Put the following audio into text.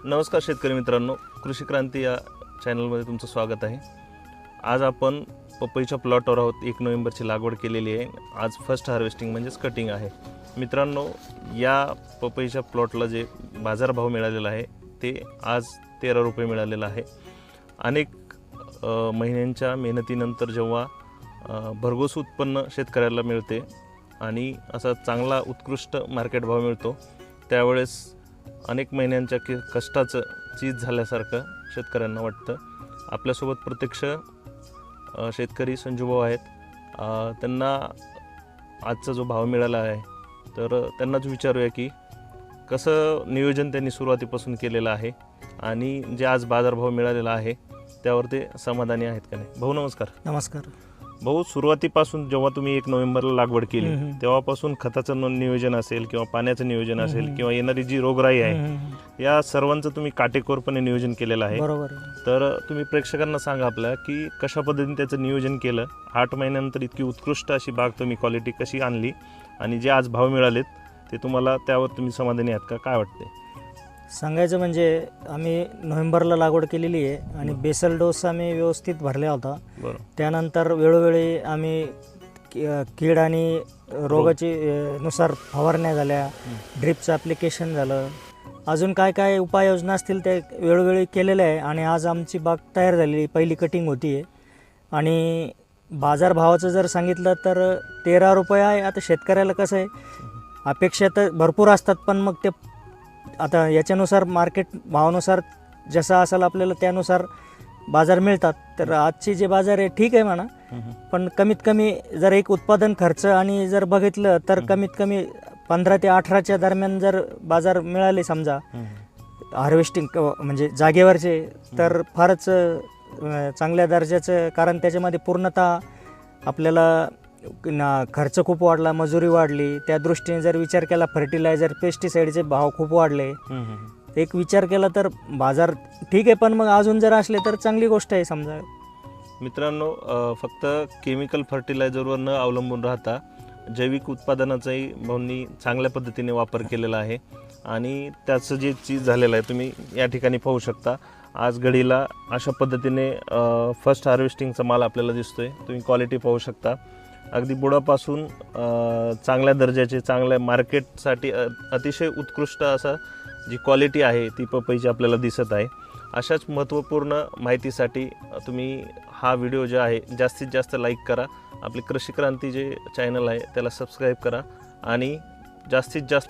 नमस्कार शेतकरी मित्रांनो, कृषी क्रांती या चॅनलमध्ये तुमचं स्वागत आहे। आज आपण पपईच्या प्लॉटवर आहोत। 1 नोव्हेंबरची लागवड केलेली आहे। आज फर्स्ट हार्वेस्टिंग म्हणजेच कटिंग आहे। मित्रांनो, या पपईच्या प्लॉटला जे बाजारभाव मिळालेला आहे ते आज 13 रुपये मिळालेला आहे। अनेक महिन्यांच्या मेहनतीनंतर जेव्हा भरघोस उत्पन्न शेतकऱ्याला मिळते आणि असा चांगला उत्कृष्ट मार्केट भाव मिळतो, त्यावेळेस अनेक महिन्यांच्या कष्टाचं चीज झाल्यासारखं शेतकऱ्यांना वाटतं। आपल्यासोबत प्रत्यक्ष शेतकरी संजूभाऊ आहेत। त्यांना आजचा जो भाव मिळाला आहे तर त्यांनाच विचारूया की कसं नियोजन त्यांनी सुरुवातीपासून केलेलं आहे आणि जे आज बाजारभाव मिळालेला आहे त्यावर ते समाधानी आहेत का नाही। भाऊ नमस्कार। नमस्कार भाऊ, सुरुवातीपासून जेव्हा तुम्ही 1 नोव्हेंबरला लागवड केली तेव्हापासून खताचं नियोजन असेल किंवा पाण्याचं नियोजन असेल किंवा येणारी जी रोगराई आहे या सर्वांचं तुम्ही काटेकोरपणे नियोजन केलेलं आहे। बरोबर। तर तुम्ही प्रेक्षकांना सांगा आपल्या की कशा पद्धतीने त्याचं नियोजन केलं, 8 महिन्यानंतर इतकी उत्कृष्ट अशी बाग तुम्ही क्वालिटी कशी आणली आणि जे आज भाव मिळालेत ते तुम्हाला त्यावर तुम्ही समाधानी आहात का, काय वाटते? सांगायचं म्हणजे आम्ही नोव्हेंबरला लागवड केलेली आहे आणि बेसल डोस आम्ही व्यवस्थित भरला होता। बरोबर। त्यानंतर वेळोवेळी आम्ही कीड आणि रोगाची नुसार फवारण्या झाल्या, ड्रिपचं ॲप्लिकेशन झालं, अजून काय काय उपाययोजना असतील ते वेळोवेळी केलेल्या आहे आणि आज आमची बाग तयार झालेली, पहिली कटिंग होती आहे। आणि बाजारभावाचं जर सांगितलं तर 13 रुपये आहे। आता शेतकऱ्याला कसं आहे, अपेक्षा तर भरपूर असतात, पण मग ते आता याच्यानुसार मार्केट भावानुसार जसा असेल आपल्याला त्यानुसार बाजार मिळतात। तर आजची जे बाजार आहे ठीक आहे म्हणा, पण कमीत कमी जर एक उत्पादन खर्च आणि जर बघितलं तर कमीत कमी 15 ते 18च्या दरम्यान जर बाजार मिळाले समजा हार्वेस्टिंग म्हणजे जागेवरचे, तर फारच चांगल्या दर्जाचं, कारण त्याच्यामध्ये पूर्णतः आपल्याला खर्च खूप वाढला, मजुरी वाढली, त्या दृष्टीने जर विचार केला फर्टिलायझर पेस्टिसाईडचे भाव खूप वाढले, एक विचार केला तर बाजार ठीक आहे, पण मग अजून जर असले तर चांगली गोष्ट आहे समजा। मित्रांनो, फक्त केमिकल फर्टिलायझरवर न अवलंबून राहता जैविक उत्पादनाचाही भाऊंनी चांगल्या पद्धतीने वापर केलेला आहे आणि त्याचं जे चीज झालेलं आहे तुम्ही या ठिकाणी पाहू शकता। आज घडीला अशा पद्धतीने फर्स्ट हार्वेस्टिंगचा माल आपल्याला दिसतोय। तुम्ही क्वालिटी पाहू शकता, अगदी बुडापासून चांगल्या दर्जाचे, चांगल्या मार्केटसाठी अतिशय उत्कृष्ट असा जी क्वालिटी आहे ती पपईची आपल्याला दिसत आहे। अशाच महत्त्वपूर्ण माहितीसाठी तुम्ही हा व्हिडिओ जो आहे जास्तीत जास्त लाईक करा, आपली कृषी क्रांती जे चॅनल आहे त्याला सबस्क्राईब करा आणि जास्तीत जास्त